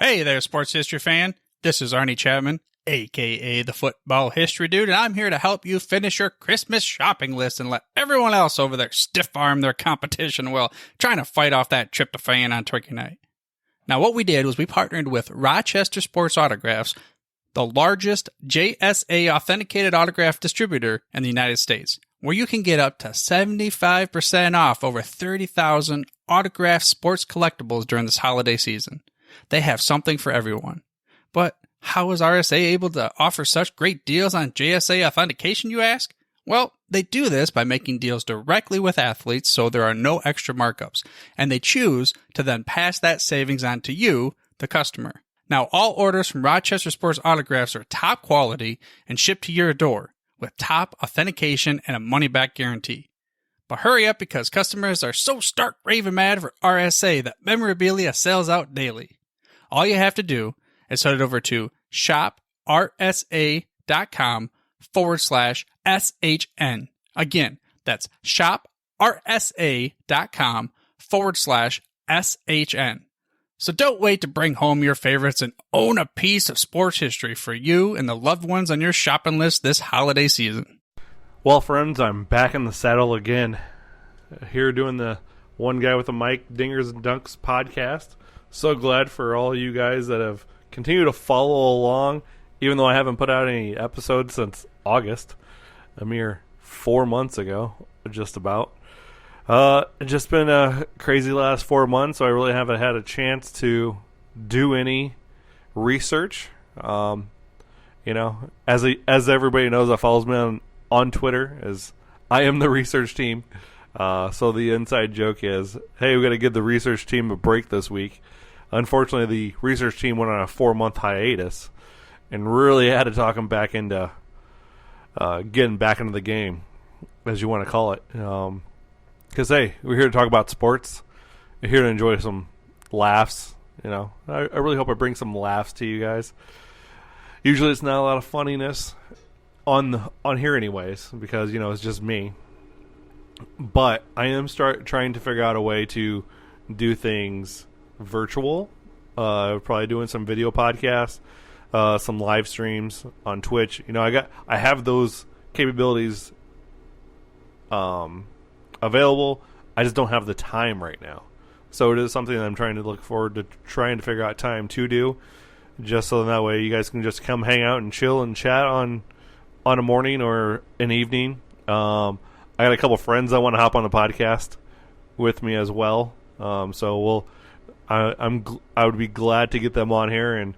Hey there, sports history fan. This is Arnie Chapman, a.k.a. the Football History Dude, and I'm here to help you finish your Christmas shopping list and let everyone else over there stiff-arm their competition while trying to fight off that tryptophan on Turkey Night. Now, what we did was we partnered with Rochester Sports Autographs, the largest JSA authenticated autograph distributor in the United States, where you can get up to 75% off over 30,000 autographed sports collectibles during this holiday season. They have something for everyone. But how is RSA able to offer such great deals on JSA authentication, you ask? Well, they do this by making deals directly with athletes so there are no extra markups, and they choose to then pass that savings on to you, the customer. Now, all orders from Rochester Sports Autographs are top quality and shipped to your door with top authentication and a money-back guarantee. But hurry up because customers are so stark raving mad for RSA that memorabilia sells out daily. All you have to do is head over to shoprsa.com/SHN. Again, that's shoprsa.com/SHN. So don't wait to bring home your favorites and own a piece of sports history for you and the loved ones on your shopping list this holiday season. Well, friends, I'm back in the saddle again. Here doing the One Guy with a Mic Dingers and Dunks podcast. So glad for all you guys that have continued to follow along, even though I haven't put out any episodes since August, a mere 4 months ago, just about. Just been a crazy last 4 months, so I really haven't had a chance to do any research. As everybody knows that follows me on Twitter, as I am the research team. So the inside joke is, hey, we got to give the research team a break this week. Unfortunately, the research team went on a 4-month hiatus and really had to talk them back into getting back into the game, as you want to call it. Because, hey, we're here to talk about sports. We're here to enjoy some laughs. I really hope I bring some laughs to you guys. Usually it's not a lot of funniness on here anyways, because, it's just me. But I am trying to figure out a way to do things virtual. Probably doing some video podcasts, some live streams on Twitch. I have those capabilities available. I just don't have the time right now. So it is something that I'm trying to look forward to trying to figure out time to do, just so that way you guys can just come hang out and chill and chat on a morning or an evening. I got a couple friends that want to hop on the podcast with me as well. So I would be glad to get them on here and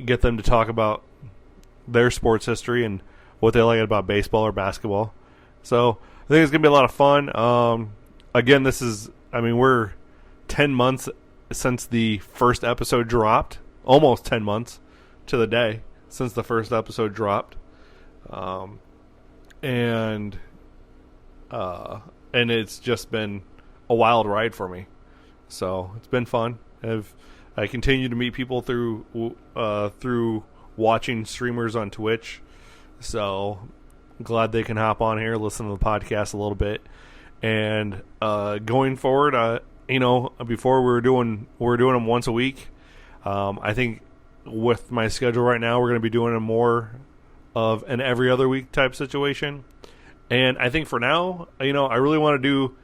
get them to talk about their sports history and what they like about baseball or basketball. So I think it's gonna be a lot of fun. Again, we're 10 months since the first episode dropped. Almost 10 months to the day since the first episode dropped. And it's just been a wild ride for me. So it's been fun. I continue to meet people through watching streamers on Twitch. So glad they can hop on here, listen to the podcast a little bit. And going forward, before we were doing them once a week. I think with my schedule right now, we're going to be doing a more of an every other week type situation. And I think for now, I really want to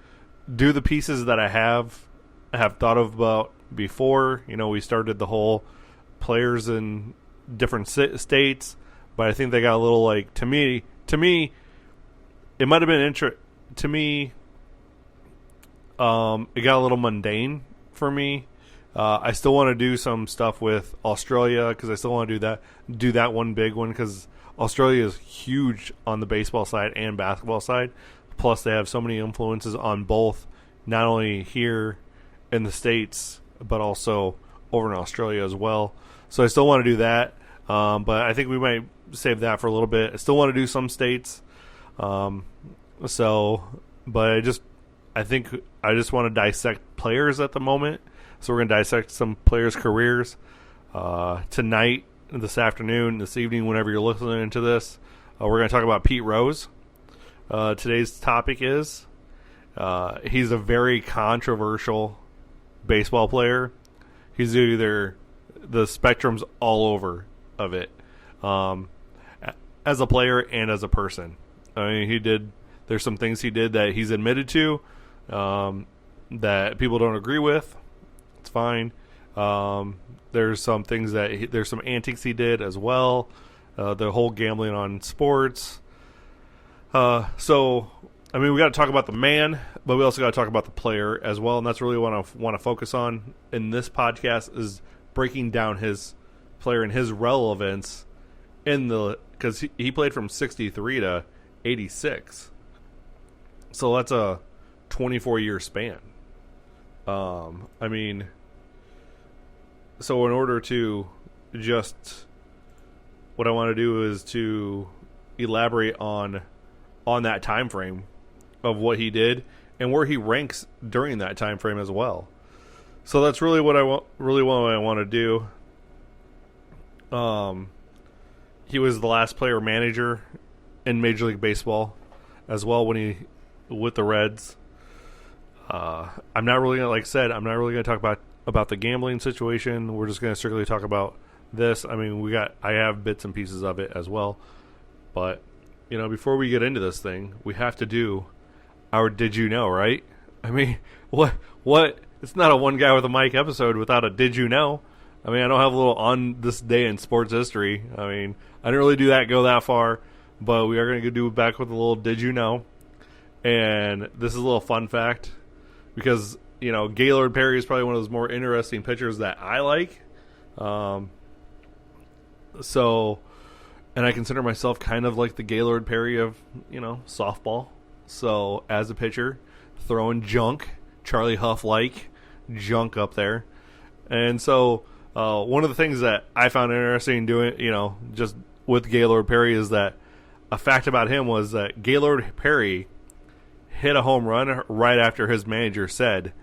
do the pieces that I have thought of about before. We started the whole players in different states, but I think they got a little to me, it might have been to me. It got a little mundane for me. I still want to do some stuff with Australia because I still want to do that one big one because Australia is huge on the baseball side and basketball side. Plus, they have so many influences on both, not only here in the States, but also over in Australia as well. So I still want to do that, but I think we might save that for a little bit. I still want to do some states. But I just want to dissect players at the moment. So we're going to dissect some players' careers tonight, this afternoon, this evening, whenever you're listening to this. We're going to talk about Pete Rose. Today's topic is he's a very controversial baseball player. He's either the spectrum's all over of it, as a player and as a person. I mean, there's some things he did that he's admitted to, that people don't agree with. It's fine. There's some things there's some antics he did as well. The whole gambling on sports. So, I mean, we got to talk about the man, but we also got to talk about the player as well. And that's really what I want to focus on in this podcast, is breaking down his player and his relevance because he played from 63 to 86. So that's a 24-year span. I mean, so in order to what I want to do is to elaborate on that time frame of what he did and where he ranks during that time frame as well. So that's really what I want to do. He was the last player manager in Major League Baseball as well with the Reds. I'm not really gonna, like I said, I'm not really gonna talk about the gambling situation. We're just gonna strictly talk about this. I mean, I have bits and pieces of it as well, but before we get into this thing, we have to do our Did You Know, right? I mean, what? It's not a one guy with a mic episode without a Did You Know. I mean, I don't have a little on this day in sports history. I mean, I didn't really go that far, but we are going to do it back with a little Did You Know. And this is a little fun fact because, Gaylord Perry is probably one of those more interesting pitchers that I like. And I consider myself kind of like the Gaylord Perry of, softball. So as a pitcher, throwing junk, Charlie Huff-like junk up there. And so one of the things that I found interesting doing, just with Gaylord Perry is that a fact about him was that Gaylord Perry hit a home run right after his manager said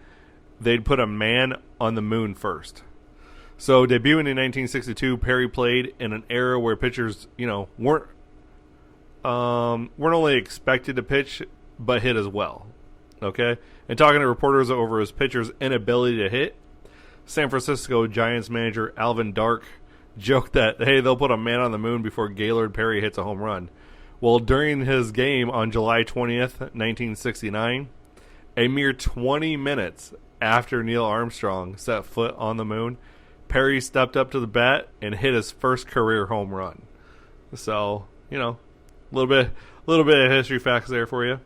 they'd put a man on the moon first. So debuting in 1962, Perry played in an era where pitchers, weren't only expected to pitch, but hit as well. Okay? And talking to reporters over his pitcher's inability to hit, San Francisco Giants manager Alvin Dark joked that, hey, they'll put a man on the moon before Gaylord Perry hits a home run. Well, during his game on July 20th, 1969, a mere 20 minutes after Neil Armstrong set foot on the moon, Perry stepped up to the bat and hit his first career home run. So, a little bit of history facts there for you.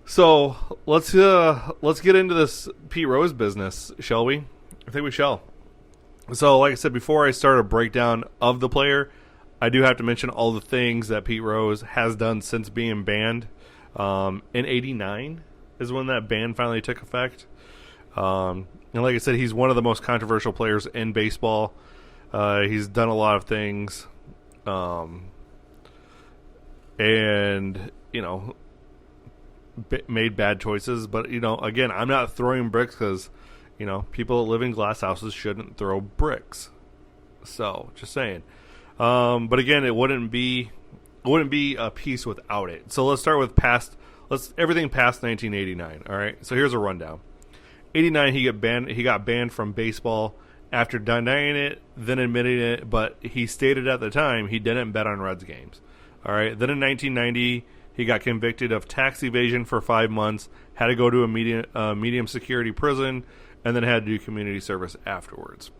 So let's get into this Pete Rose business, shall we? I think we shall. So, like I said, before I start a breakdown of the player, I do have to mention all the things that Pete Rose has done since being banned. In '89 is when that ban finally took effect. And like I said, he's one of the most controversial players in baseball. He's done a lot of things. And, made bad choices. But, again, I'm not throwing bricks because, people that live in glass houses shouldn't throw bricks. So, just saying. But again, it wouldn't be a piece without it. So let's start with everything past 1989. All right. So here's a rundown. 89, he got banned from baseball after denying it, then admitting it, but he stated at the time he didn't bet on Reds games. All right. Then in 1990, he got convicted of tax evasion for 5 months, had to go to a medium security prison, and then had to do community service afterwards.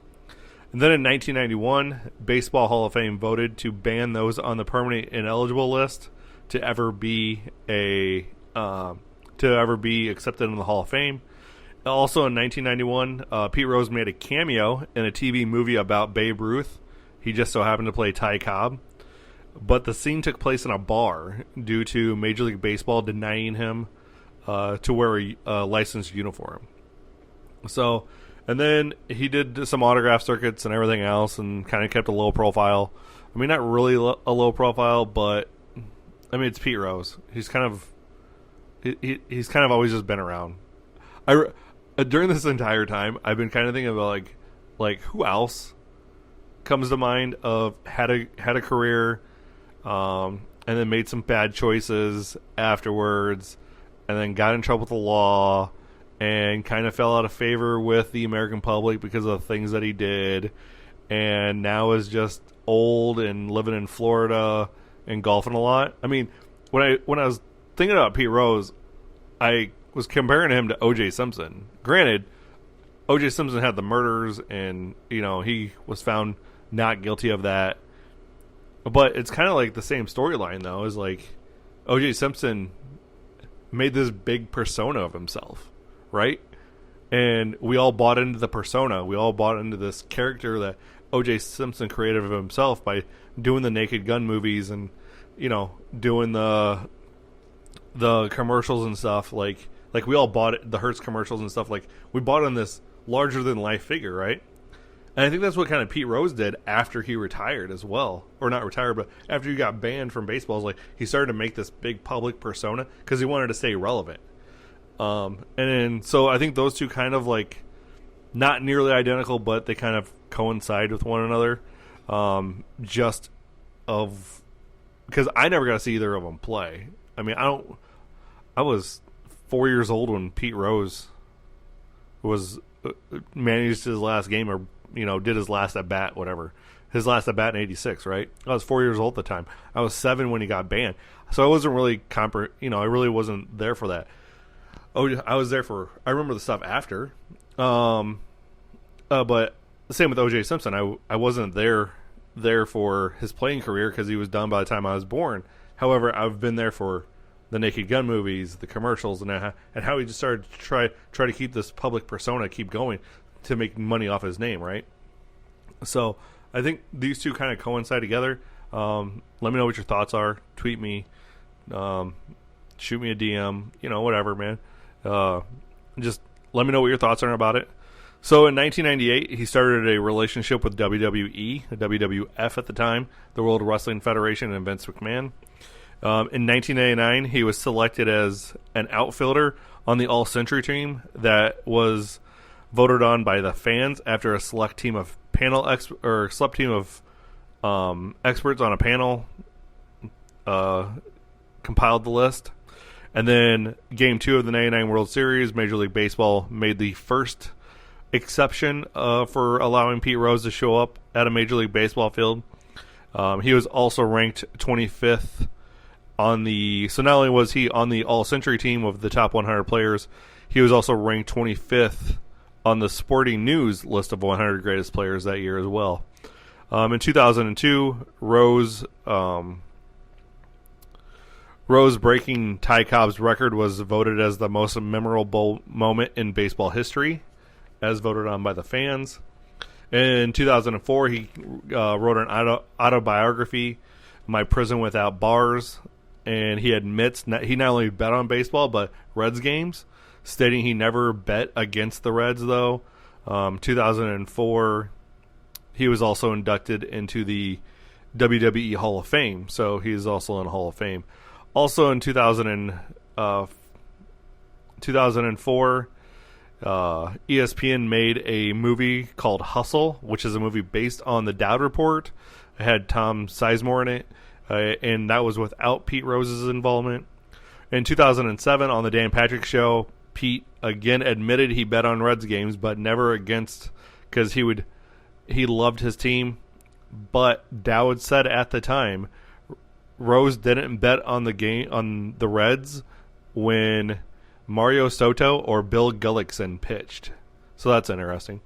And then in 1991, Baseball Hall of Fame voted to ban those on the permanent ineligible list to ever be accepted in the Hall of Fame. Also in 1991, Pete Rose made a cameo in a TV movie about Babe Ruth. He just so happened to play Ty Cobb. But the scene took place in a bar due to Major League Baseball denying him to wear a licensed uniform. So, and then he did some autograph circuits and everything else and kind of kept a low profile. I mean, not really a low profile, but, I mean, it's Pete Rose. He's kind of always just been around. During this entire time, I've been kind of thinking about like who else comes to mind of had a career, and then made some bad choices afterwards, and then got in trouble with the law, and kind of fell out of favor with the American public because of the things that he did, and now is just old and living in Florida and golfing a lot. I mean, when I was thinking about Pete Rose, I was comparing him to O.J. Simpson. Granted, O.J. Simpson had the murders, and he was found not guilty of that. But it's kind of like the same storyline, though. Is like O.J. Simpson made this big persona of himself, right? And we all bought into the persona. We all bought into this character that O.J. Simpson created of himself by doing the Naked Gun movies and doing the commercials and stuff. Like we all bought it, the Hertz commercials and stuff. Like we bought in this larger than life figure, right? And I think that's what kind of Pete Rose did after he retired as well. Or not retired, but after he got banned from baseball. Like he started to make this big public persona because he wanted to stay relevant. So I think those two kind of like not nearly identical, but they kind of coincide with one another. Because I never got to see either of them play. I mean, I was 4 years old when Pete Rose was managed his last game, or did his last at bat, whatever. His last at bat in '86, right? I was 4 years old at the time. I was 7 when he got banned, so I wasn't really I really wasn't there for that. Oh, I was there for. I remember the stuff after. But the same with O.J. Simpson. I wasn't there for his playing career because he was done by the time I was born. However, I've been there for the Naked Gun movies, the commercials, and how he just started to try to keep this public persona keep going to make money off his name, right? So I think these two kind of coincide together. Let me know what your thoughts are. Tweet me, shoot me a DM, whatever, man. Just let me know what your thoughts are about it. So in 1998, he started a relationship with WWE, the WWF at the time, the World Wrestling Federation, and Vince McMahon. In 1989, he was selected as an outfielder on the All-Century team that was voted on by the fans after a select team of experts on a panel compiled the list. And then Game 2 of the 99 World Series, Major League Baseball made the first exception for allowing Pete Rose to show up at a Major League Baseball field. He was also ranked 25th on the... So not only was he on the All-Century team of the top 100 players, he was also ranked 25th on the Sporting News list of 100 greatest players that year as well. In 2002, Rose breaking Ty Cobb's record was voted as the most memorable moment in baseball history, as voted on by the fans. In 2004, he wrote an autobiography, My Prison Without Bars, and he admits he not only bet on baseball, but Reds games, stating he never bet against the Reds, though. 2004, he was also inducted into the WWE Hall of Fame, so he's also in the Hall of Fame. Also in 2004, ESPN made a movie called Hustle, which is a movie based on the Dowd Report. It had Tom Sizemore in it, and that was without Pete Rose's involvement. In 2007, on the Dan Patrick Show, Pete again admitted he bet on Reds games, but never against, because he loved his team. But Dowd said at the time, Rose didn't bet on the Reds when Mario Soto or Bill Gullickson pitched. So that's interesting.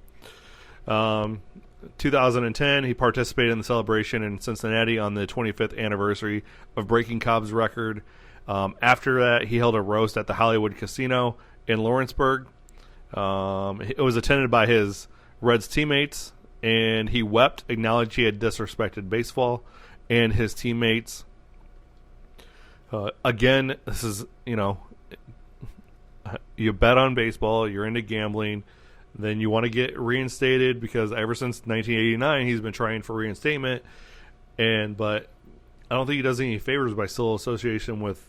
2010, he participated in the celebration in Cincinnati on the 25th anniversary of breaking Cobb's record. After that, he held a roast at the Hollywood Casino in Lawrenceburg. It was attended by his Reds teammates, and he wept, acknowledged he had disrespected baseball and his teammates. Again, this is, you bet on baseball, you're into gambling, then you want to get reinstated because ever since 1989 he's been trying for reinstatement, but I don't think he does any favors by still association with,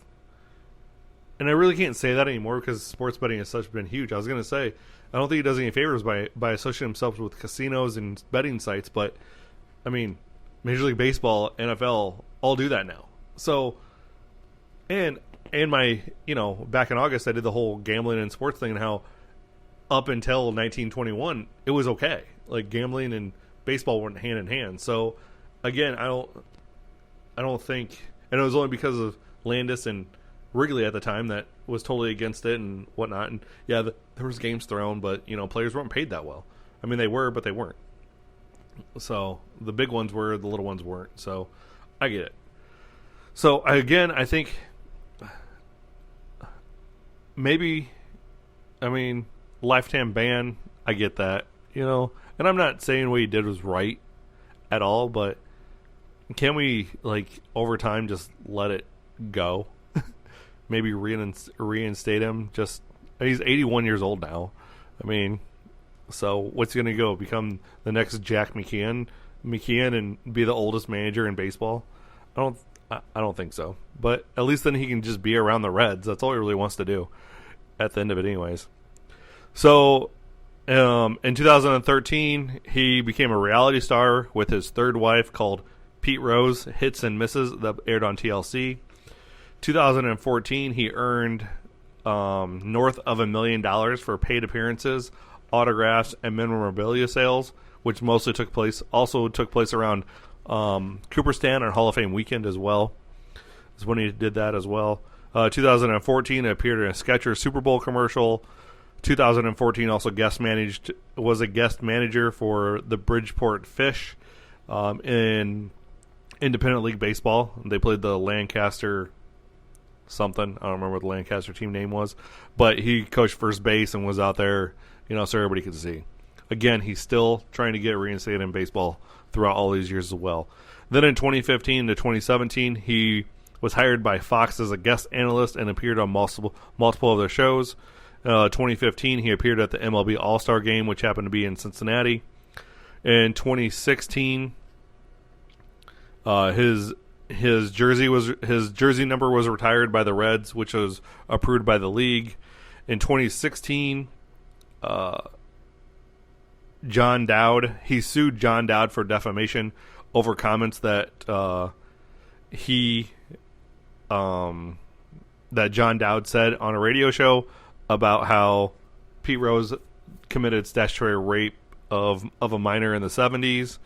and I really can't say that anymore because sports betting has been huge. I was going to say I don't think he does any favors by associating himself with casinos and betting sites, but I mean Major League Baseball, NFL all do that now. So and my, back in August, I did the whole gambling and sports thing and how up until 1921, it was okay. Like gambling and baseball went hand in hand. So again, I don't think, and it was only because of Landis and Wrigley at the time that was totally against it and whatnot. And yeah, there was games thrown, but players weren't paid that well. I mean, they were, but they weren't. So the big ones were, the little ones weren't. So I get it. So again, I think maybe, lifetime ban, I get that, and I'm not saying what he did was right at all, but can we, over time, just let it go? Maybe reinstate him. He's 81 years old now. So what's he going to go? Become the next Jack McKeon and be the oldest manager in baseball? I don't think so. But at least then he can just be around the Reds. That's all he really wants to do at the end of it anyways. So in 2013, he became a reality star with his third wife called Pete Rose, Hits and Misses, that aired on TLC. 2014, he earned north of $1 million for paid appearances, autographs, and memorabilia sales, which mostly took place around Cooperstown and Hall of Fame weekend as well. Is when he did that as well. 2014, appeared in a Skechers Super Bowl commercial. 2014, also was a guest manager for the Bridgeport Fish in Independent League Baseball. They played the Lancaster something. I don't remember what the Lancaster team name was. But he coached first base and was out there, so everybody could see. Again, he's still trying to get reinstated in baseball throughout all these years as well. Then in 2015 to 2017, he was hired by Fox as a guest analyst and appeared on multiple of their shows. 2015, he appeared at the MLB All-Star Game, which happened to be in Cincinnati. In 2016, his jersey number was retired by the Reds, which was approved by the league. In 2016, John Dowd, he sued John Dowd for defamation over comments that that John Dowd said on a radio show about how Pete Rose committed statutory rape of a minor in the 70s.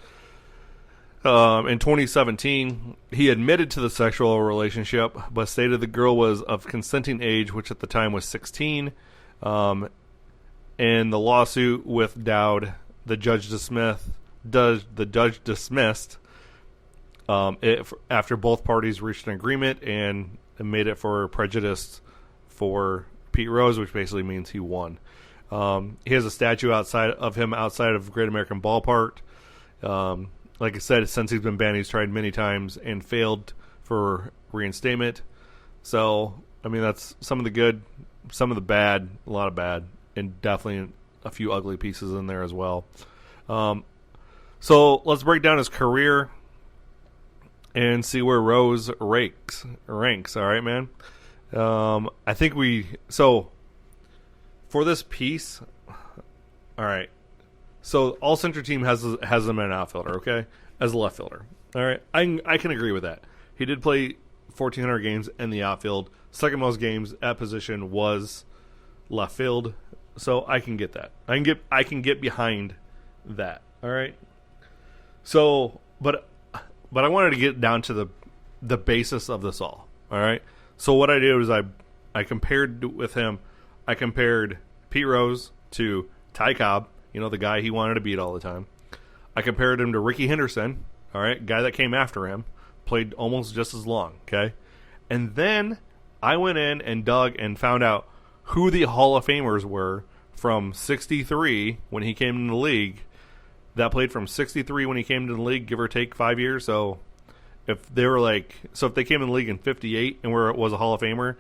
In 2017, he admitted to the sexual relationship, but stated the girl was of consenting age, which at the time was 16. In the lawsuit with Dowd, the judge dismissed it after both parties reached an agreement and made it for prejudice for Pete Rose, which basically means he won. He has a statue outside of Great American Ballpark. Like I said, since he's been banned, he's tried many times and failed for reinstatement. So, that's some of the good, some of the bad, a lot of bad, and definitely a few ugly pieces in there as well. So let's break down his career and see where Rose ranks. All right, man. I think for this piece, all right. So all Center team has him as an outfielder, okay, as a left fielder. All right, I can agree with that. He did play 1,400 games in the outfield. Second most games at position was left field. So I can get that. I can get behind that. All right. So, but I wanted to get down to the basis of this all. All right. So what I did was I compared with him. I compared Pete Rose to Ty Cobb, the guy he wanted to beat all the time. I compared him to Ricky Henderson, all right, guy that came after him, played almost just as long, okay? And then I went in and dug and found out who the Hall of Famers were from 63 when he came in the league, that played from 63 when he came into the league, give or take 5 years. So if they came in the league in 58 and was a Hall of Famer,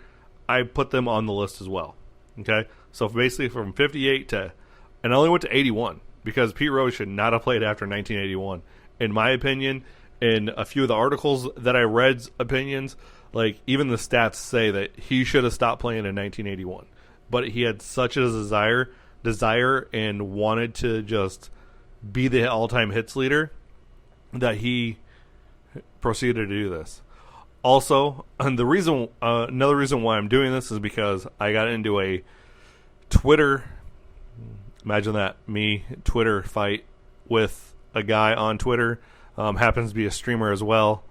I put them on the list as well, okay? So basically from 58 to... And I only went to 81 because Pete Rose should not have played after 1981. In my opinion, in a few of the articles that I read's opinions, even the stats say that he should have stopped playing in 1981. But he had such a desire and wanted to just be the all-time hits leader that he proceeded to do this. Also, and another reason why I'm doing this is because I got into a Twitter Imagine that. Me, Twitter fight with a guy on Twitter. Happens to be a streamer as well.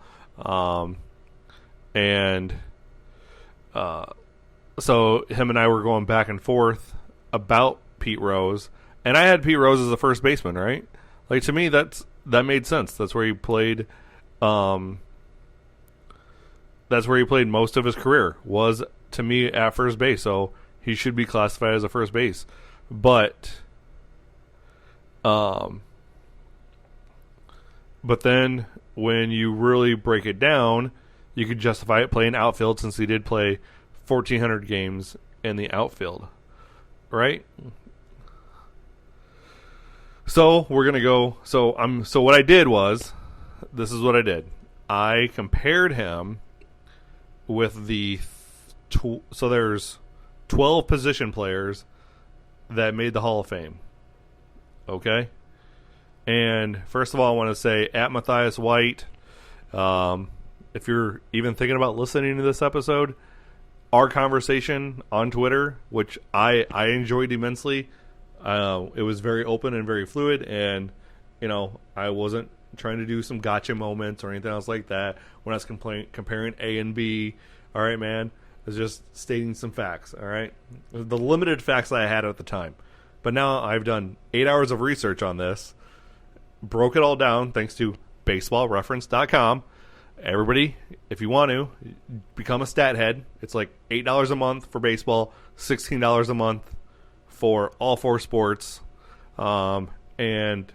So him and I were going back and forth about Pete Rose. And I had Pete Rose as a first baseman, right? Like, to me, that made sense. That's where he played. That's where he played most of his career, was, to me, at first base. So he should be classified as a first base. But then when you really break it down, you could justify it playing outfield, since he did play 1,400 games in the outfield, right? So we're gonna go. So what I did was, this is what I did. I compared him with so there's 12 position players that made the Hall of Fame. Okay? And first of all, I want to say, at Matthias White, if you're even thinking about listening to this episode, our conversation on Twitter, which I enjoyed immensely, it was very open and very fluid, and, I wasn't trying to do some gotcha moments or anything else like that when I was comparing A and B. All right, man. I was just stating some facts, all right? The limited facts that I had at the time. But now I've done 8 hours of research on this, broke it all down thanks to baseballreference.com. Everybody, if you want to, become a stat head. It's like $8 a month for baseball, $16 a month for all 4 sports. And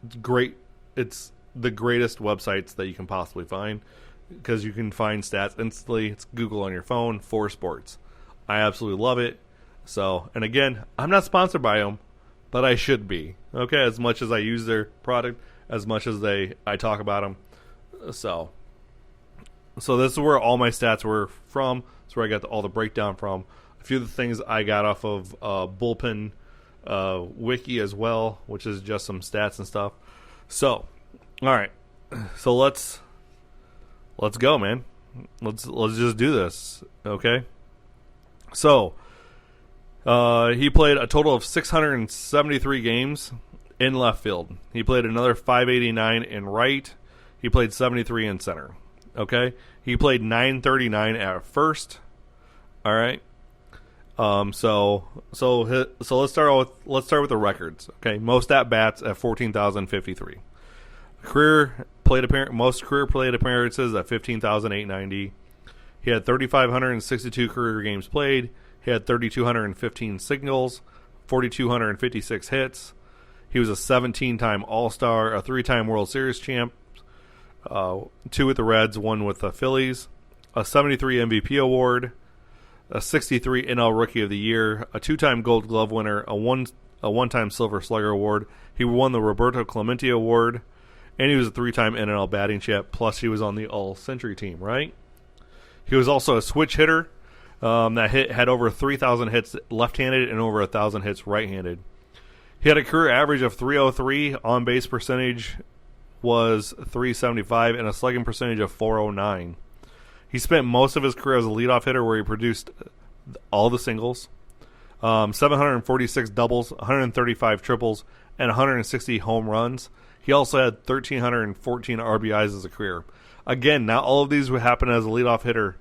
it's great. It's the greatest websites that you can possibly find, because you can find stats instantly. It's Google on your phone for sports. I absolutely love it. So, and again, I'm not sponsored by them, but I should be. Okay, as much as I use their product, as much as I talk about them. So this is where all my stats were from. That's where I got all the breakdown from. A few of the things I got off of Bullpen Wiki as well, which is just some stats and stuff. So, all right. So let's go, man. Let's just do this, okay? So, he played a total of 673 games in left field. He played another 589 in right. He played 73 in center. Okay, he played 939 at first. All right. So let's start with the records. Okay, most at bats at 14,053. Most career plate appearances at 15,890. He had 3,562 career games played. He had 3,215 singles, 4,256 hits. He was a 17-time All-Star, a 3-time World Series champ, 2 with the Reds, 1 with the Phillies, a 73 MVP award, a 63 NL Rookie of the Year, a 2-time Gold Glove winner, a one-time Silver Slugger award. He won the Roberto Clemente award, and he was a 3-time NL batting champ, plus he was on the All-Century team, right? He was also a switch hitter that had over 3,000 hits left-handed and over 1,000 hits right-handed. He had a career average of 303, on-base percentage was 375, and a slugging percentage of 409. He spent most of his career as a leadoff hitter, where he produced all the singles, 746 doubles, 135 triples, and 160 home runs. He also had 1,314 RBIs as a career. Again, not all of these would happen as a leadoff hitter,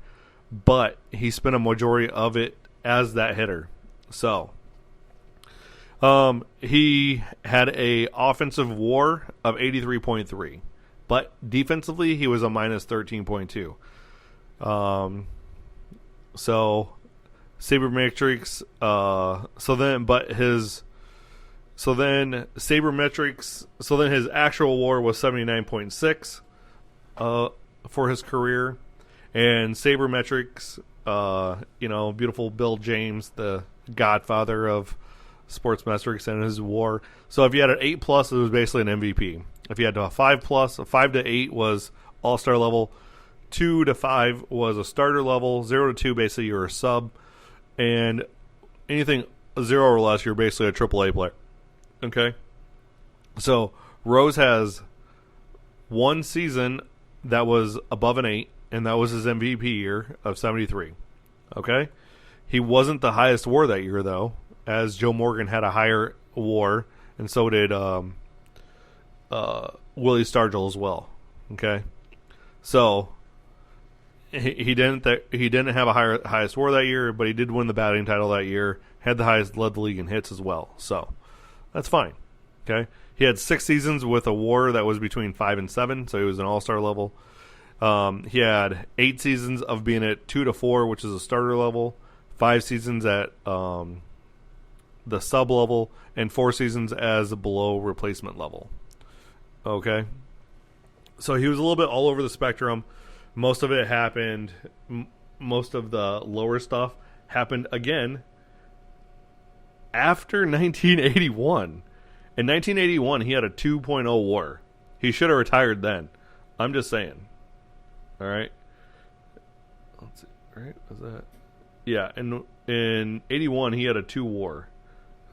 but he spent a majority of it as that hitter. So, he had a offensive WAR of 83.3, but defensively he was a minus 13.2. So sabermetrics. So then his actual WAR was 79.6 for his career, and sabermetrics. Beautiful Bill James, the godfather of sports metrics, and his WAR. So if you had an 8+, it was basically an MVP. If you had a 5+, a 5 to 8 was all-star level, 2 to 5 was a starter level, 0 to 2 basically you're a sub, and anything 0 or less you're basically a AAA player. Okay? So Rose has one season that was above an 8, and that was his MVP year of 73. Okay? He wasn't the highest WAR that year, though, as Joe Morgan had a higher WAR, and so did Willie Stargell as well. Okay, so he didn't have a highest WAR that year, but he did win the batting title that year. Had the highest, led the league in hits as well. So that's fine. Okay, he had 6 seasons with a WAR that was between 5 and 7, so he was an all-star level. He had 8 seasons of being at 2 to 4, which is a starter level, 5 seasons at the sub level, and 4 seasons as below replacement level. Okay, so he was a little bit all over the spectrum. Most of it happened. Most of the lower stuff happened again after 1981. In 1981, he had a 2.0 WAR. He should have retired then. I'm just saying. All right. Let's see. Right? Was that? Yeah. In 81, he had a 2 WAR.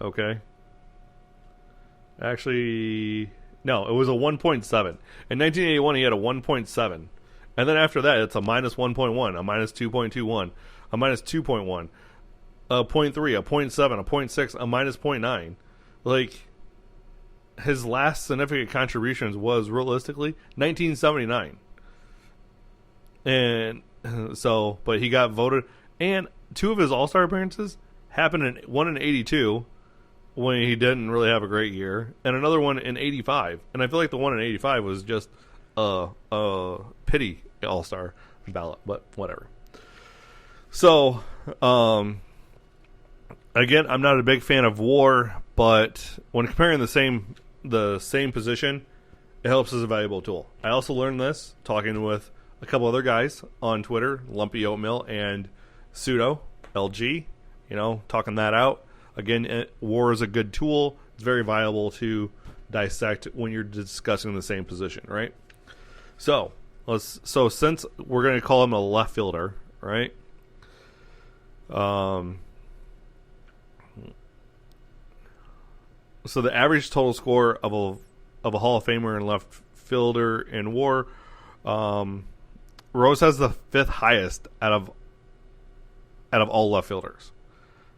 Okay. Actually, no, it was a 1.7. In 1981, he had a 1.7. And then after that, it's a minus 1.1, a minus 2.21, a minus 2.1, a 0.3, a 0.7, a 0.6, a minus 0.9. Like, his last significant contributions was realistically 1979. And so, but he got voted, and 2 of his All-Star appearances happened one in 82 when he didn't really have a great year, and another one in 85. And I feel like the one in 85 was just a pity All-Star ballot, but whatever. So, again, I'm not a big fan of WAR, but when comparing the same position, it helps as a valuable tool. I also learned this talking with a couple other guys on Twitter, Lumpy Oatmeal and Pseudo LG, talking that out. Again, WAR is a good tool. It's very viable to dissect when you're discussing the same position, right? So since we're going to call him a left fielder, right? So the average total score of a Hall of Famer and left fielder in WAR, Rose has the 5th highest out of all left fielders.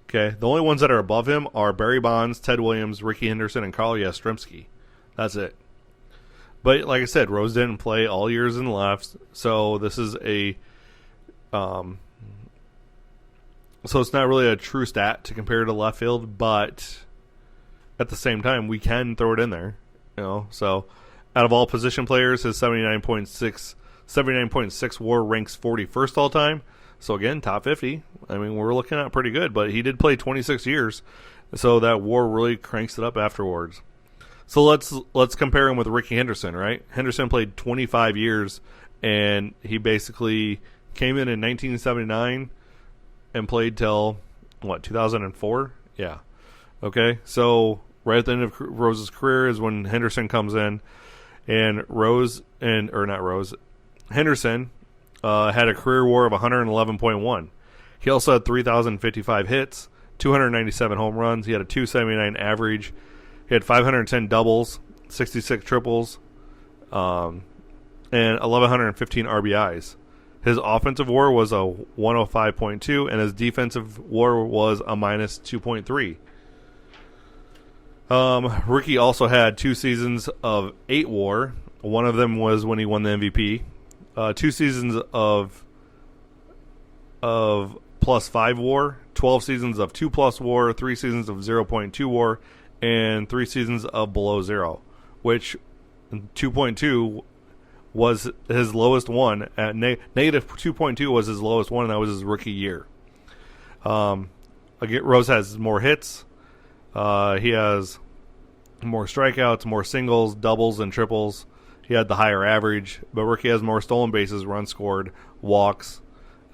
Okay, the only ones that are above him are Barry Bonds, Ted Williams, Ricky Henderson, and Carl Yastrzemski. That's it. But like I said, Rose didn't play all years in left, so this is so it's not really a true stat to compare to left field, but at the same time, we can throw it in there. So out of all position players, his 79.6 WAR ranks 41st all time. So again, top 50. I mean, we're looking at pretty good, but he did play 26 years, so that WAR really cranks it up afterwards. So let's compare him with Ricky Henderson, right? Henderson played 25 years, and he basically came in 1979 and played till 2004? Yeah. Okay, so right at the end of Rose's career is when Henderson comes in, and Henderson had a career WAR of 111.1. He also had 3,055 hits, 297 home runs. He had a 279 average. He had 510 doubles, 66 triples, and 1,115 RBIs. His offensive WAR was a 105.2, and his defensive WAR was a minus 2.3. Ricky also had 2 seasons of 8 WAR. One of them was when he won the MVP. 2 seasons of plus 5 WAR, 12 seasons of 2 plus WAR, 3 seasons of 0.2 WAR, and 3 seasons of below 0, which 2.2 was his lowest one. At negative 2.2 was his lowest one, and that was his rookie year. Again, Rose has more hits. He has more strikeouts, more singles, doubles, and triples. He had the higher average, but Ricky has more stolen bases, runs scored, walks.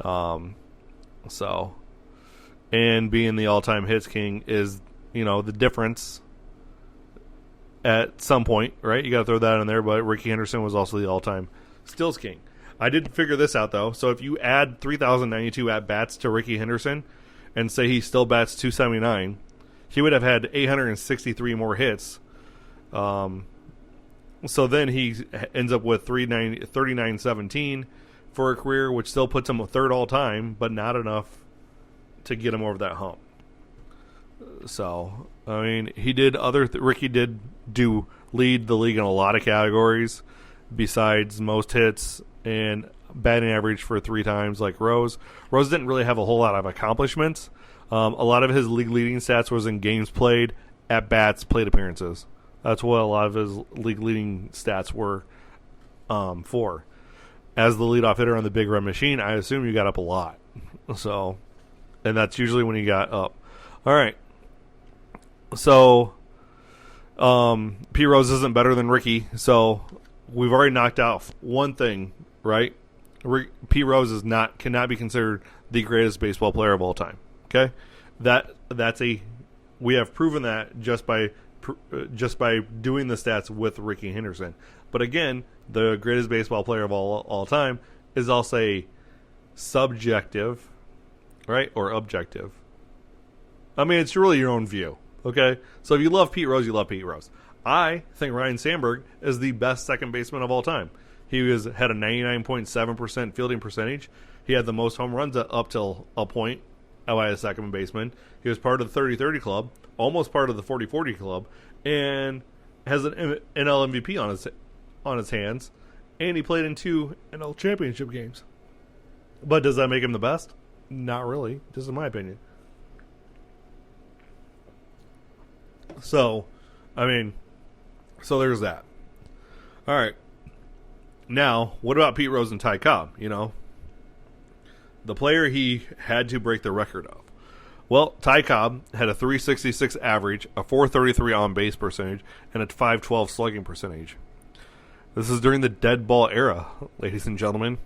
And being the all-time hits king is, the difference at some point, right? You got to throw that in there, but Ricky Henderson was also the all-time steals king. I did figure this out, though. So if you add 3,092 at-bats to Ricky Henderson and say he still bats 279, he would have had 863 more hits. So then he ends up with 3917 for a career, which still puts him a 3rd all-time, but not enough to get him over that hump. So, I mean, he did Ricky did lead the league in a lot of categories besides most hits and batting average for 3 times like Rose. Rose didn't really have a whole lot of accomplishments. A lot of his league leading stats was in games played, at bats, plate appearances. That's what a lot of his league leading stats were for. As the leadoff hitter on the big red machine, I assume you got up a lot. So, and that's usually when you got up. All right. So, P. Rose isn't better than Ricky. So, we've already knocked out one thing, right? P. Rose cannot be considered the greatest baseball player of all time. Okay, we have proven that just by doing the stats with Ricky Henderson. But again, the greatest baseball player of all time is also subjective, right, or objective. I mean, it's really your own view. Okay, so if you love Pete Rose, you love Pete Rose. I think Ryan Sandberg is the best second baseman of all time. He had a 99.7% fielding percentage. He had the most home runs up till a point by a second baseman. He was part of the 30-30 club, almost part of the 40-40 club, and has an NL MVP on his hands. And he played in 2 NL championship games. But does that make him the best? Not really, just in my opinion. So, I mean, so there's that. All right. Now, what about Pete Rose and Ty Cobb? You know, the player he had to break the record of. Well, Ty Cobb had a 366 average, a 433 on base percentage, and a 512 slugging percentage. This is during the dead ball era, ladies and gentlemen,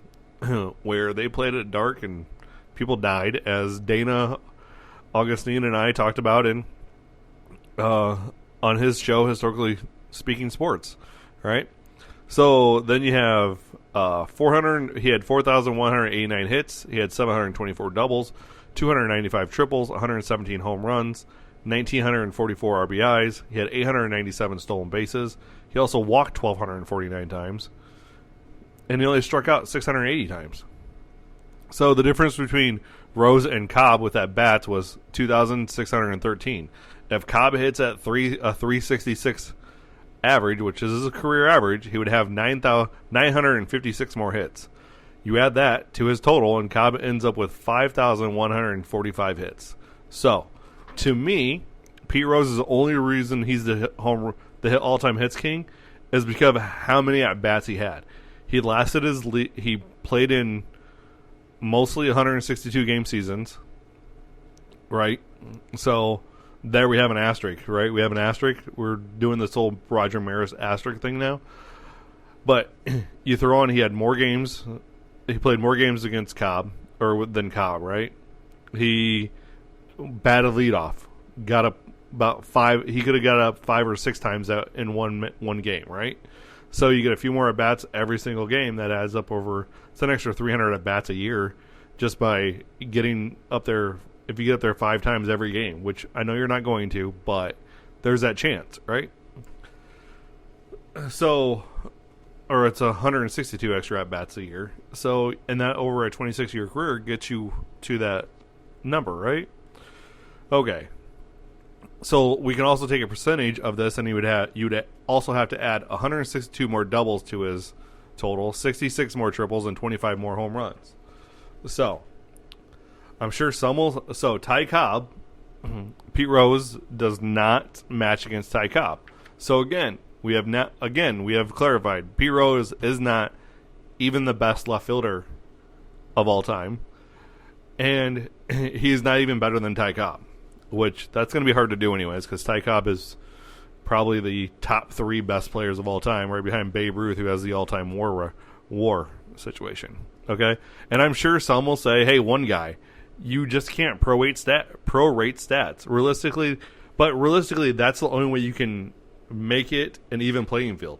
where they played it dark and people died, as Dana Augustine and I talked about on his show, Historically Speaking Sports, right? So then you have 400. He had 4,189 hits. He had 724 doubles, 295 triples, 117 home runs, 1,944 RBIs. He had 897 stolen bases. He also walked 1,249 times, and he only struck out 680 times. So the difference between Rose and Cobb with at bats was 2,613. If Cobb hits at a 366 average, which is his career average, he would have 956 more hits. You add that to his total, and Cobb ends up with 5,145 hits. So, to me, Pete Rose's only reason he's the all-time hits king is because of how many at bats he had. He played in mostly 162 game seasons, right? So there we have an asterisk, right? We have an asterisk. We're doing this whole Roger Maris asterisk thing now. But you throw on, he had more games. He played more games against Cobb than Cobb, right? He batted leadoff, got up about 5. He could have got up 5 or 6 times out in one game, right? So you get a few more at bats every single game. That adds up over. It's an extra 300 at bats a year just by getting up there. If you get up there 5 times every game, which I know you're not going to, but there's that chance, right? So, or it's 162 extra at bats a year. So, and that over a 26-year career gets you to that number, right? Okay. So we can also take a percentage of this, and you'd also have to add 162 more doubles to his total, 66 more triples, and 25 more home runs. So I'm sure some will. So Ty Cobb, Pete Rose does not match against Ty Cobb. So again, we have clarified Pete Rose is not even the best left fielder of all time, and he's not even better than Ty Cobb, which that's going to be hard to do anyways, because Ty Cobb is probably the top 3 best players of all time, right behind Babe Ruth, who has the all-time war situation. Okay, and I'm sure some will say, "Hey, one guy." You just can't prorate stats realistically, but realistically, that's the only way you can make it an even playing field.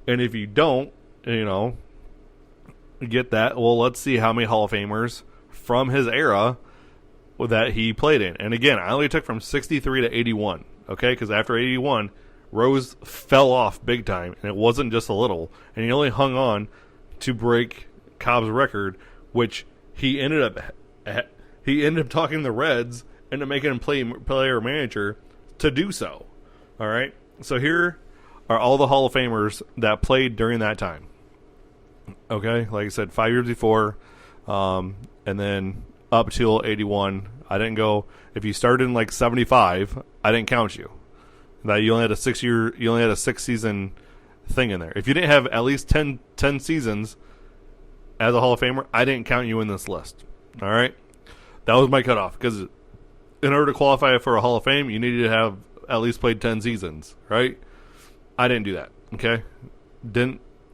And if you don't, get that, well, let's see how many Hall of Famers from his era that he played in. And again, I only took from 63 to 81, okay? Because after 81, Rose fell off big time, and it wasn't just a little. And he only hung on to break Cobb's record, which he ended up talking the Reds into making him player manager to do so. All right. So here are all the Hall of Famers that played during that time. Okay, like I said, 5 years before, and then up till 81. I didn't go. If you started in like 75, I didn't count you. That you only had a 6 year. You only had a 6-season thing in there. If you didn't have at least 10 seasons as a Hall of Famer, I didn't count you in this list. All right, that was my cutoff, because in order to qualify for a Hall of Fame, you needed to have at least played 10 seasons. Right? I didn't do that. Okay,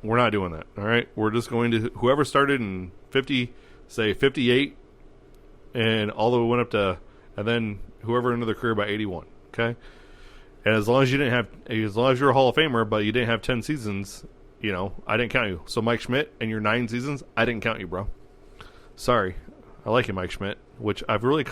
we're not doing that. All right, we're just going to whoever started in 58, and all the way went up to, and then whoever ended their career by 81. Okay. And as long as you're a Hall of Famer, but you didn't have 10 seasons, I didn't count you. So Mike Schmidt and your 9 seasons, I didn't count you, bro. Sorry. I like you, Mike Schmidt, which I really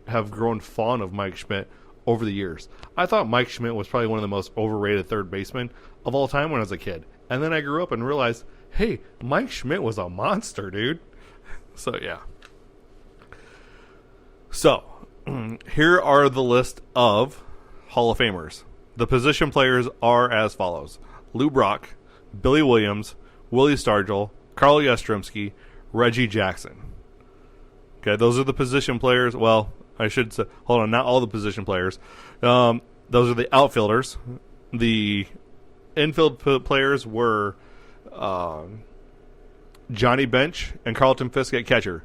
have grown fond of Mike Schmidt over the years. I thought Mike Schmidt was probably one of the most overrated third basemen of all time when I was a kid. And then I grew up and realized, hey, Mike Schmidt was a monster, dude. So, yeah. So, here are the list of Hall of Famers. The position players are as follows: Lou Brock, Billy Williams, Willie Stargell, Carl Yastrzemski, Reggie Jackson. Okay, those are the position players. Well, I should say, hold on, not all the position players. Those are the outfielders. The infield players were Johnny Bench and Carlton Fisk at catcher.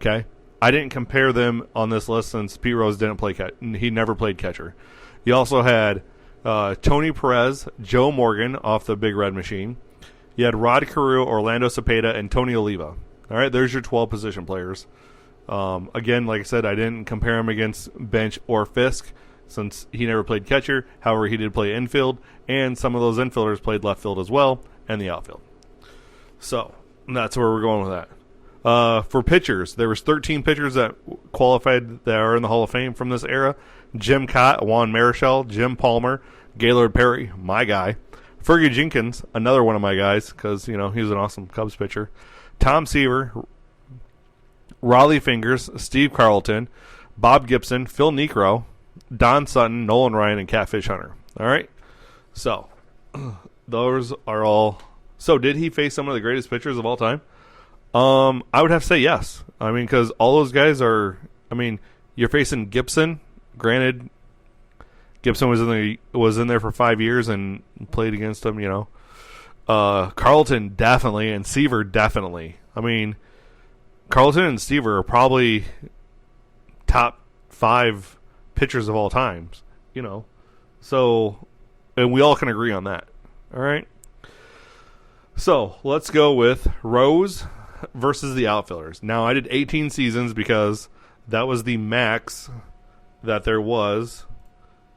Okay, I didn't compare them on this list since Pete Rose didn't play he never played catcher. You also had Tony Perez, Joe Morgan off the Big Red Machine. You had Rod Carew, Orlando Cepeda, and Tony Oliva. All right, there's your 12 position players. Again, like I said, I didn't compare him against Bench or Fisk since he never played catcher. However, he did play infield, and some of those infielders played left field as well, and the outfield. So that's where we're going with that. For pitchers, there was 13 pitchers that qualified that are in the Hall of Fame from this era. Jim Cott, Juan Marichal, Jim Palmer, Gaylord Perry, my guy. Fergie Jenkins, another one of my guys, because, he's an awesome Cubs pitcher. Tom Seaver, Raleigh Fingers, Steve Carlton, Bob Gibson, Phil Niekro, Don Sutton, Nolan Ryan, and Catfish Hunter. All right? So, those are all. So, did he face some of the greatest pitchers of all time? I would have to say yes. Because all those guys are. You're facing Gibson. Granted, Gibson was in there for 5 years and played against him. Carlton definitely, and Seaver definitely. Carlton and Seaver are probably top 5 pitchers of all times. So, and we all can agree on that. All right. So let's go with Rose versus the outfielders. Now, I did 18 seasons because that was the max that there was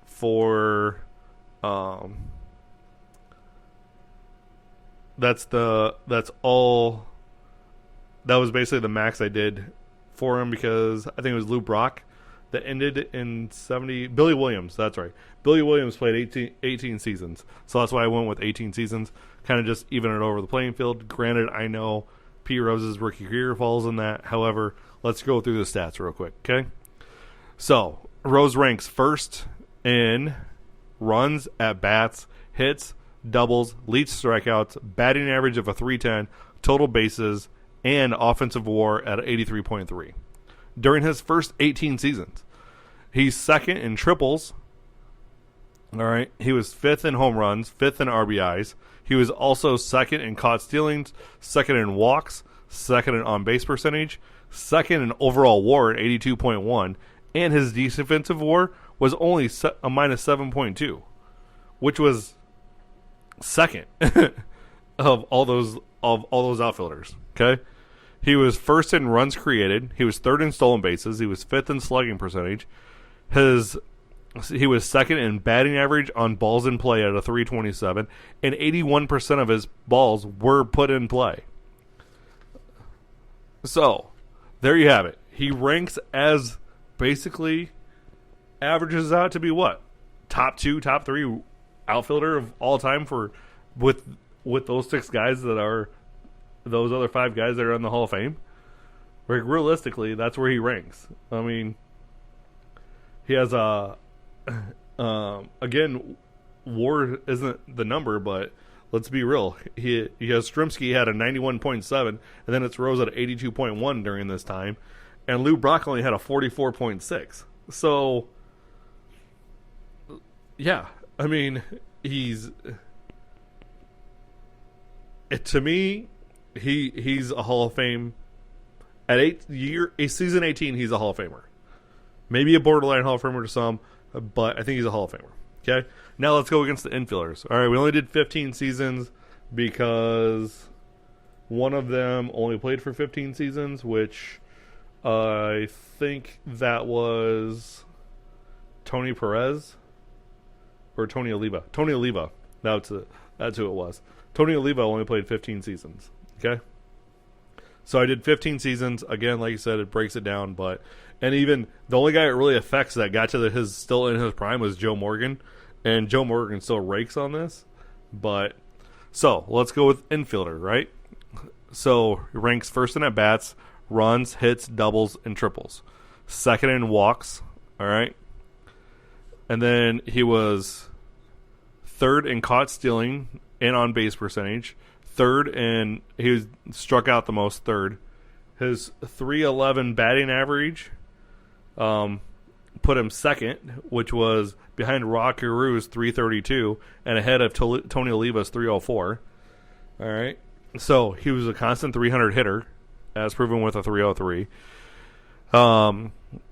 for that's all. That was basically the max I did for him, because I think it was Lou Brock that ended in 70. Billy Williams, that's right. Billy Williams played 18 seasons, so that's why I went with 18 seasons. Kind of just even it over the playing field. Granted, I know Pete Rose's rookie career falls in that. However, let's go through the stats real quick, okay? So, Rose ranks first in runs, at-bats, hits, doubles, lead strikeouts, batting average of a .310, total bases, and offensive WAR at 83.3. During his first 18 seasons, he's second in triples. All right, he was fifth in home runs, fifth in RBIs. He was also second in caught stealings, second in walks, second in on-base percentage, second in overall WAR at 82.1, and his defensive WAR was only a minus 7.2, which was second of all those outfielders. Okay, he was first in runs created. He was third in stolen bases. He was fifth in slugging percentage. He was second in batting average on balls in play at a .327, and 81% of his balls were put in play. So, there you have it. He ranks as basically averages out to be what? Top 2, top 3 outfielder of all time with those 6 guys that are those other 5 guys that are in the Hall of Fame. Like, realistically, that's where he ranks. He has again, WAR isn't the number, but let's be real. He has Stremski had a 91.7, and then it's Rose at 82.1 during this time, and Lou Brock only had a 44.6. So, yeah, I mean, to me, he's a Hall of Fame at season 18. He's a Hall of Famer, maybe a borderline Hall of Famer to some, but I think he's a Hall of Famer. Okay, now let's go against the infielders. All right, we only did 15 seasons because one of them only played for 15 seasons, which I think that was Tony Perez or Tony Oliva. Tony Oliva. That's who it was. Tony Oliva only played 15 seasons. Okay, so I did 15 seasons. Again, like you said, it breaks it down, and even the only guy it really affects that got to his still in his prime was Joe Morgan, and Joe Morgan still rakes on this. But so let's go with infielder, right? So he ranks first in at bats, runs, hits, doubles, and triples. Second in walks, all right. And then he was third in caught stealing and on base percentage. Third in he was struck out the most. Third, his .311 batting average put him second, which was behind Rod Carew's .332 and ahead of Tony Oliva's .304. All right, so he was a constant 300 hitter, as proven with a .303.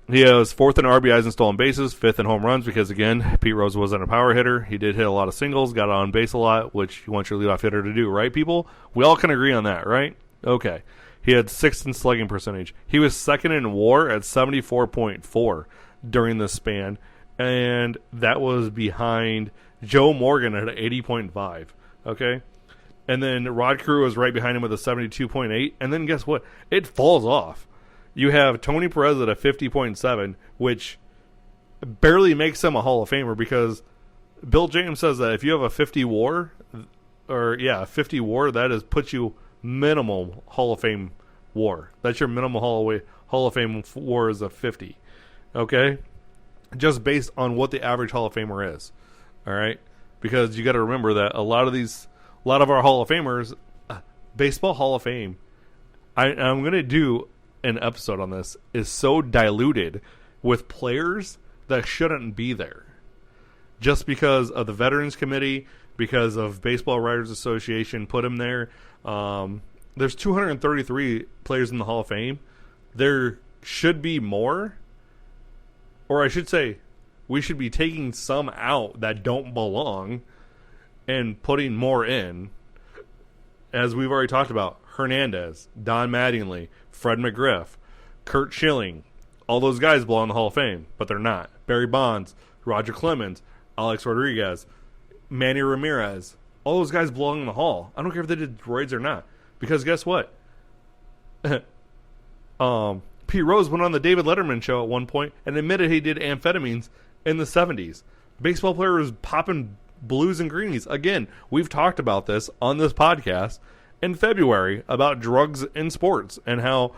He was fourth in RBIs and stolen bases, fifth in home runs because, again, Pete Rose wasn't a power hitter. He did hit a lot of singles, got on base a lot, which you want your leadoff hitter to do, right, people? We all can agree on that, right? Okay. He had sixth in slugging percentage. He was second in WAR at 74.4 during this span, and that was behind Joe Morgan at 80.5, okay? And then Rod Carew was right behind him with a 72.8, and then guess what? It falls off. You have Tony Perez at a 50.7, which barely makes him a Hall of Famer because Bill James says that if you have a 50 WAR, that puts you minimal Hall of Fame WAR. That's your minimal Hall of Fame WAR is a 50. Okay? Just based on what the average Hall of Famer is. All right? Because you got to remember that a lot of our Hall of Famers, baseball Hall of Fame, I'm going to do an episode on this, is so diluted with players that shouldn't be there. Just because of the Veterans Committee, because of Baseball Writers Association put him there. There's 233 players in the Hall of Fame. There should be more. Or I should say, we should be taking some out that don't belong and putting more in. As we've already talked about, Hernandez, Don Mattingly, Fred McGriff, Kurt Schilling, all those guys belong in the Hall of Fame, but they're not. Barry Bonds, Roger Clemens, Alex Rodriguez, Manny Ramirez, all those guys belong in the Hall. I don't care if they did droids or not, because guess what? Pete Rose went on the David Letterman show at one point and admitted he did amphetamines in the 70s. Baseball player was popping blues and greenies. Again, we've talked about this on this podcast in February about drugs in sports and how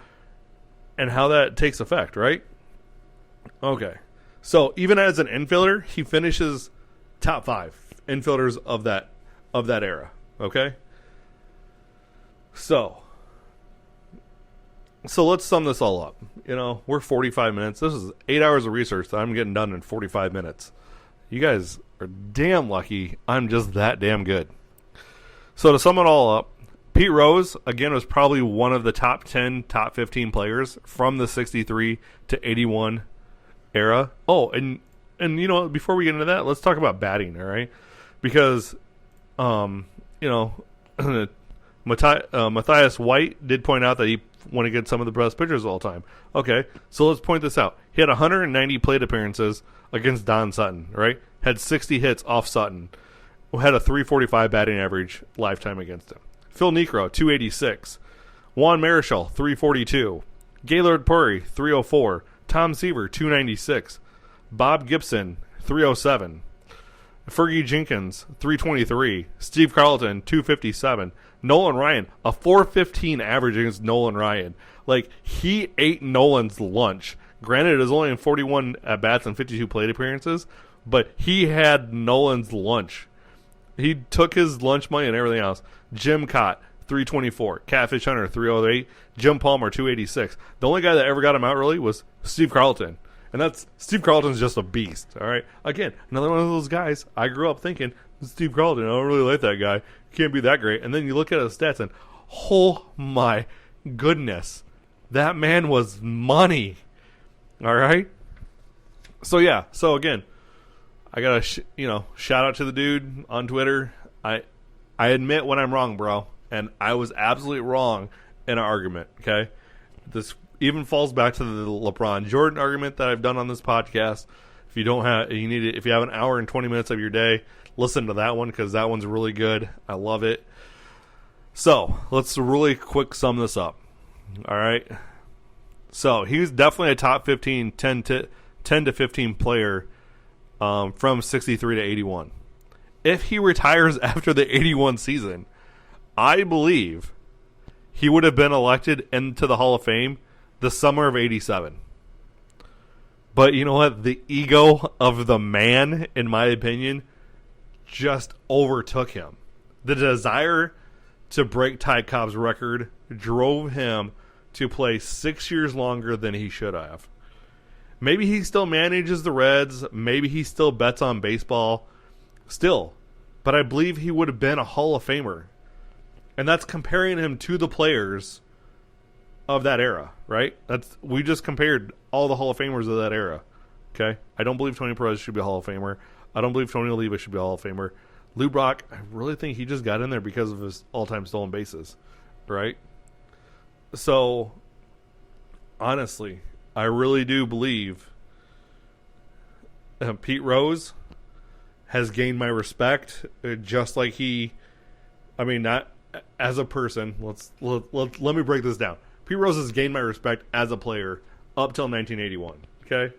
that takes effect, right? Okay. So even as an infielder, he finishes top 5 infielders of that era. Okay? So let's sum this all up. We're 45 minutes. This is 8 hours of research that I'm getting done in 45 minutes. You guys are damn lucky I'm just that damn good. So to sum it all up, Pete Rose, again, was probably one of the top 10, top 15 players from the 63 to 81 era. Oh, and before we get into that, let's talk about batting, all right? Because, Matthias White did point out that he won against some of the best pitchers of all time. Okay, so let's point this out. He had 190 plate appearances against Don Sutton, right? Had 60 hits off Sutton. Had a .345 batting average lifetime against him. Phil Niekro, 286. Juan Marichal, 342. Gaylord Perry, 304. Tom Seaver, 296. Bob Gibson, 307. Fergie Jenkins, 323. Steve Carlton, 257. Nolan Ryan, a 415 average against Nolan Ryan. Like, he ate Nolan's lunch Granted, it was only in 41 at-bats and 52 plate appearances, but he had Nolan's lunch. He took his lunch money and everything else. Jim Cott, 324. Catfish Hunter, 308. Jim Palmer, 286. The only guy that ever got him out really was Steve Carlton. And Steve Carlton's just a beast, all right? Again, another one of those guys I grew up thinking, Steve Carlton, I don't really like that guy. Can't be that great. And then you look at his stats and, oh my goodness, that man was money. All right? So, yeah. So, again, I got to, shout out to the dude on Twitter. I admit when I'm wrong, bro. And I was absolutely wrong in an argument, okay? This even falls back to the LeBron Jordan argument that I've done on this podcast. If you if you have an hour and 20 minutes of your day, listen to that one because that one's really good. I love it. So, let's really quick sum this up. All right? So, he's definitely a top 15, 10 to 15 player from 63 to 81. If he retires after the 81 season, I believe he would have been elected into the Hall of Fame the summer of 87. But you know what? The ego of the man, in my opinion, just overtook him. The desire to break Ty Cobb's record drove him to play 6 years longer than he should have. Maybe he still manages the Reds. Maybe he still bets on baseball. Still. But I believe he would have been a Hall of Famer. And that's comparing him to the players of that era, right? We just compared all the Hall of Famers of that era. Okay? I don't believe Tony Perez should be a Hall of Famer. I don't believe Tony Oliva should be a Hall of Famer. Lou Brock, I really think he just got in there because of his all-time stolen bases, right? So, honestly, I really do believe Pete Rose has gained my respect, just like not as a person. Let me break this down. Pete Rose has gained my respect as a player up till 1981. Okay,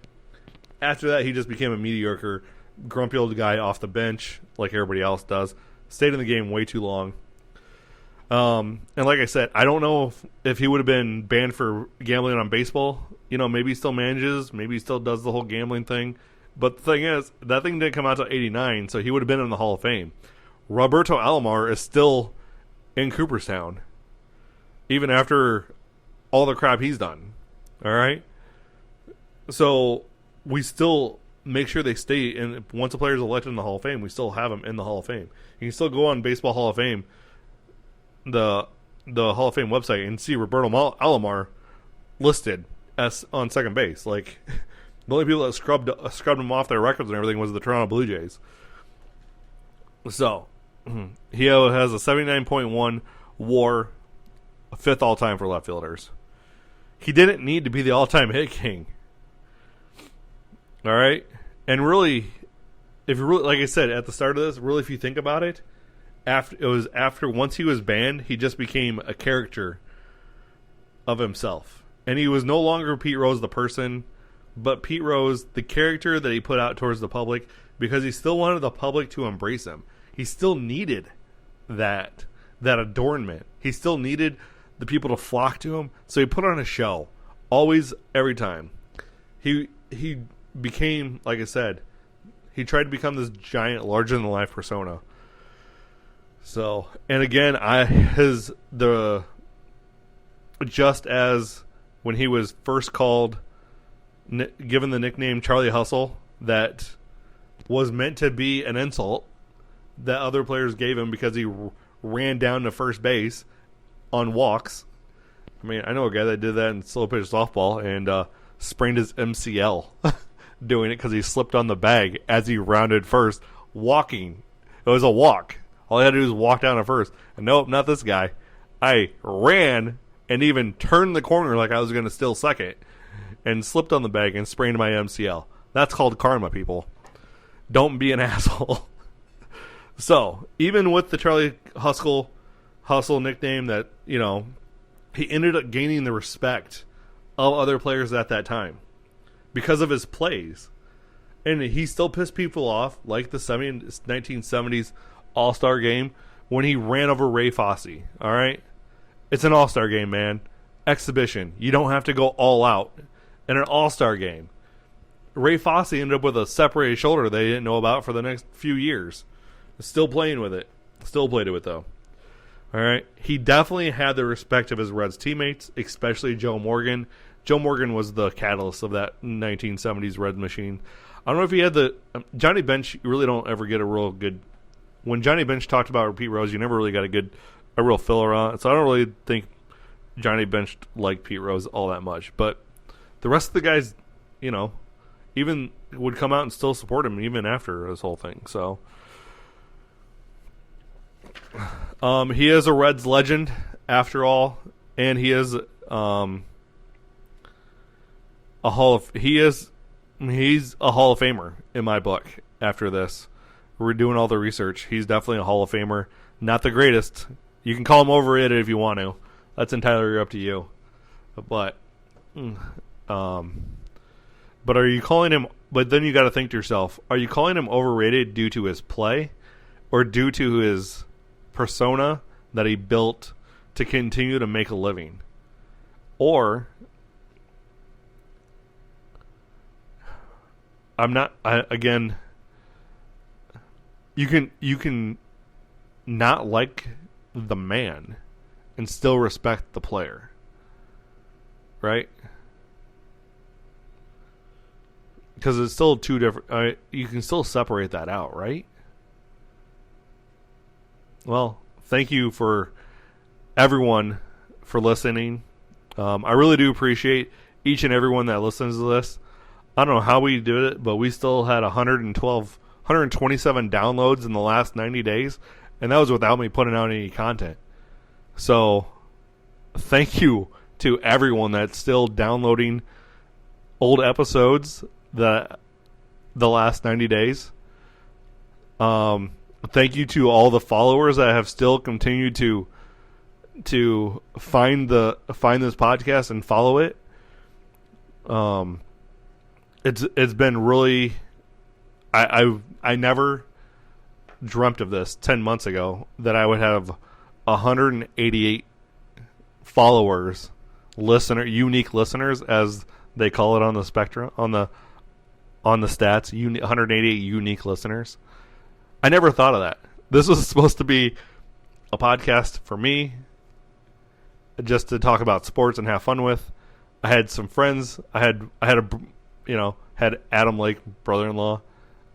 after that he just became a mediocre, grumpy old guy off the bench like everybody else does. Stayed in the game way too long. And like I said, I don't know if he would have been banned for gambling on baseball. Maybe he still manages. Maybe he still does the whole gambling thing. But the thing is, that thing didn't come out till 89, so he would have been in the Hall of Fame. Roberto Alomar is still in Cooperstown, even after all the crap he's done. All right? So we still make sure they stay in. Once a player is elected in the Hall of Fame, we still have him in the Hall of Fame. You can still go on Baseball Hall of Fame, the Hall of Fame website, and see Roberto Alomar listed as on second base. Like, the only people that scrubbed him off their records and everything was the Toronto Blue Jays. So, he has a 79.1 WAR, fifth all-time for left fielders. He didn't need to be the all-time hit king. All right? And really, like I said at the start of this, really if you think about it, after once he was banned, he just became a character of himself. And he was no longer Pete Rose the person, but Pete Rose, the character that he put out towards the public, because he still wanted the public to embrace him. He still needed that adornment. He still needed the people to flock to him. So he put on a show, always, every time. He became, like I said, he tried to become this giant, larger-than-life persona. So, and again, just as when he was first called, given the nickname Charlie Hustle, that was meant to be an insult that other players gave him because he ran down to first base on walks. I mean, I know a guy that did that in slow pitch softball and sprained his MCL doing it because he slipped on the bag as he rounded first, walking. It was a walk. All I had to do was walk down to first. And nope, not this guy. I ran and even turned the corner like I was going to steal second and slipped on the bag and sprained my MCL. That's called karma, people. Don't be an asshole. So, even with the Charlie Hustle nickname that, he ended up gaining the respect of other players at that time because of his plays. And he still pissed people off, like the 1970s All-Star game when he ran over Ray Fosse. All right? It's an All-Star game, man. Exhibition. You don't have to go all out. in an all-star game. Ray Fosse ended up with a separated shoulder they didn't know about for the next few years. Still playing with it. Still played with it, though. All right. He definitely had the respect of his Reds teammates, especially Joe Morgan. Joe Morgan was the catalyst of that 1970s Reds machine. I don't know if he had the Johnny Bench. You really don't ever get a real good. When Johnny Bench talked about Pete Rose, you never really got a real filler on it. So I don't really think Johnny Bench liked Pete Rose all that much. But the rest of the guys, even would come out and still support him even after this whole thing. So. He is a Reds legend after all, and he is he's a Hall of Famer in my book. After this, we're doing all the research. He's definitely a Hall of Famer. Not the greatest. You can call him overrated if you want to. That's entirely up to you. But are you calling him? But then you got to think to yourself: are you calling him overrated due to his play, or due to his persona that he built to continue to make a living? Or you can not like the man and still respect the player, right? Because it's still two different. You can still separate that out, right? Well, thank you for everyone for listening. I really do appreciate each and everyone that listens to this. I don't know how we did it, but we still had 127 downloads in the last 90 days, and that was without me putting out any content. So, thank you to everyone that's still downloading old episodes the last 90 days. Thank you to all the followers that have still continued to find this podcast and follow it. It's been really. I never dreamt of this 10 months ago that I would have 188 followers, unique listeners, as they call it on the spectrum on the stats. 188 unique listeners. I never thought of that. This was supposed to be a podcast for me, just to talk about sports and have fun with. I had some friends. I had Adam Lake, brother-in-law,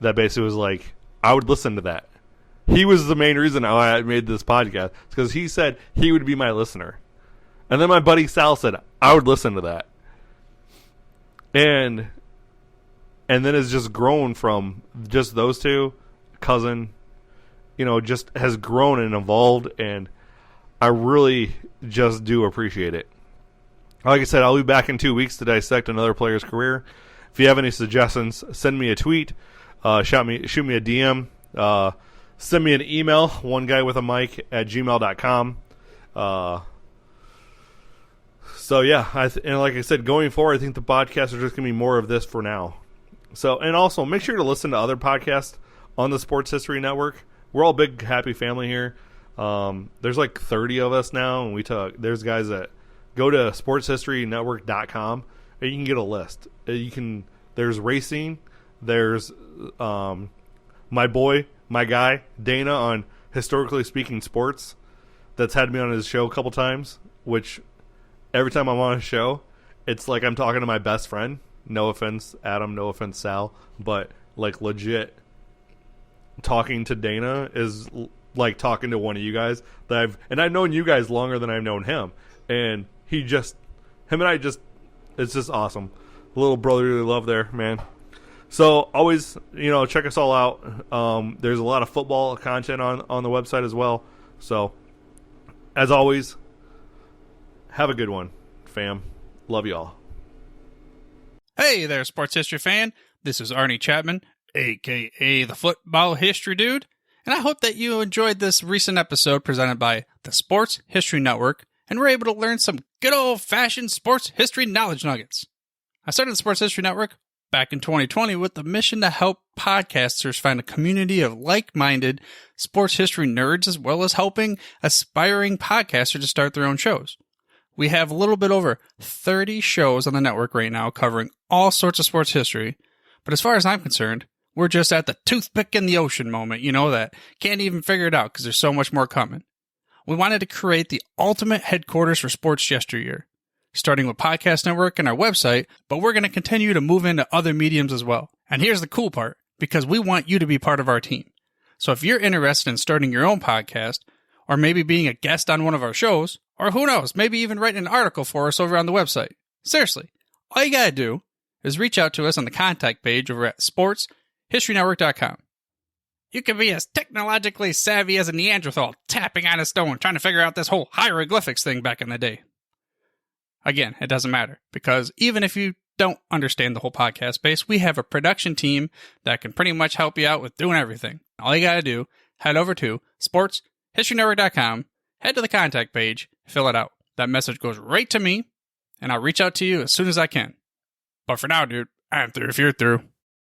that basically was like, I would listen to that. He was the main reason why I made this podcast, because he said he would be my listener. And then my buddy Sal said I would listen to that. And then it's just grown from just those two. Cousin, just has grown and evolved, and I really just do appreciate it. Like I said, I'll be back in 2 weeks to dissect another player's career. If you have any suggestions, send me a tweet, shoot me a DM, send me an email, oneguywithamic@gmail.com. So yeah, and like I said, going forward, I think the podcasts are just going to be more of this for now. So, and also make sure to listen to other podcasts on the Sports History Network. We're all big, happy family here. There's like 30 of us now, and there's guys that go to sportshistorynetwork.com and you can get a list. There's racing, there's my guy Dana on Historically Speaking Sports, that's had me on his show a couple times, which every time I'm on a show, it's like I'm talking to my best friend. No offense, Adam, no offense, Sal, but like legit, talking to Dana is like talking to one of you guys that I've known you guys longer than I've known him, and it's just awesome. A little brotherly love there, man. So always, check us all out. There's a lot of football content on the website as well. So as always, have a good one, fam. Love y'all. Hey there, sports history fan. This is Arnie Chapman, a.k.a. the Football History Dude, and I hope that you enjoyed this recent episode presented by the Sports History Network and were able to learn some good old-fashioned sports history knowledge nuggets. I started the Sports History Network back in 2020 with the mission to help podcasters find a community of like-minded sports history nerds, as well as helping aspiring podcasters to start their own shows. We have a little bit over 30 shows on the network right now covering all sorts of sports history. But as far as I'm concerned, we're just at the toothpick in the ocean moment, that can't even figure it out because there's so much more coming. We wanted to create the ultimate headquarters for sports yesteryear, starting with Podcast Network and our website, but we're going to continue to move into other mediums as well. And here's the cool part, because we want you to be part of our team. So if you're interested in starting your own podcast, or maybe being a guest on one of our shows, or who knows, maybe even writing an article for us over on the website. Seriously, all you gotta do is reach out to us on the contact page over at sportshistorynetwork.com. You can be as technologically savvy as a Neanderthal tapping on a stone trying to figure out this whole hieroglyphics thing back in the day. Again, it doesn't matter, because even if you don't understand the whole podcast space, we have a production team that can pretty much help you out with doing everything. All you gotta do, head over to sportshistorynetwork.com, head to the contact page, fill it out. That message goes right to me, and I'll reach out to you as soon as I can. But for now, dude, I'm through if you're through.